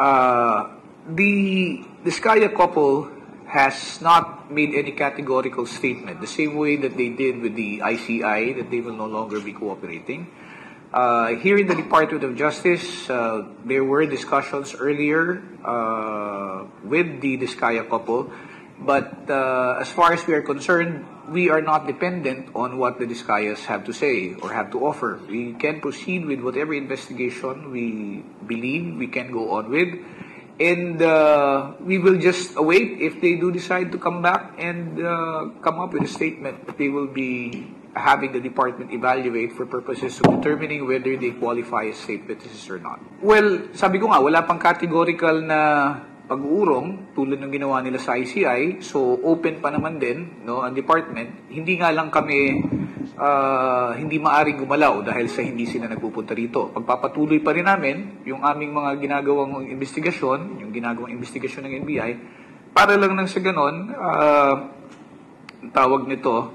The Diskaya couple has not made any categorical statement, the same way that they did with the ICI, that they will no longer be cooperating. Here in the Department of Justice, there were discussions earlier with the Diskaya couple, but as far as we are concerned, we are not dependent on what the Diskayas have to say or have to offer. We can proceed with whatever investigation we believe we can go on with, and we will just await if they do decide to come back and come up with a statement that they will be having the department evaluate for purposes of determining whether they qualify as state witnesses or not. Well, sabi ko nga, wala pang categorical na pag-uurong tulad ng ginawa nila sa ICI, so open pa naman din, no, ang department. Hindi nga lang kami hindi maaring gumalaw dahil sa hindi sila nagpupunta rito. Pagpapatuloy pa rin namin yung aming mga ginagawang investigasyon, yung ginagawang investigasyon ng NBI, para lang nang sa ganon, tawag nito,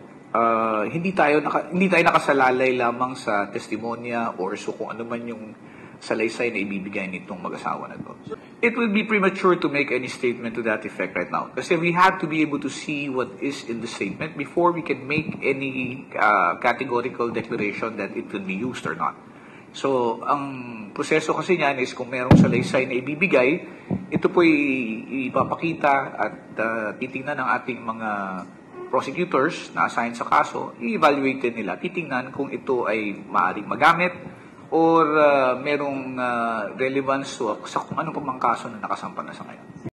hindi tayo nakasalalay lamang sa testimonya or so kung ano man yung salaysay na ibibigay nitong mag-asawa na to. It will be premature to make any statement to that effect right now. Kasi we have to be able to see what is in the statement before we can make any categorical declaration that it will be used or not. So, ang proseso kasi niyan is kung merong salaysay na ibibigay, ito po ipapakita at titingnan ng ating mga prosecutors na assigned sa kaso, i-evaluate nila, titingnan kung ito ay maaaring magamit or merong relevance sa kung ano pa mang kaso na nakasampa na sa ngayon.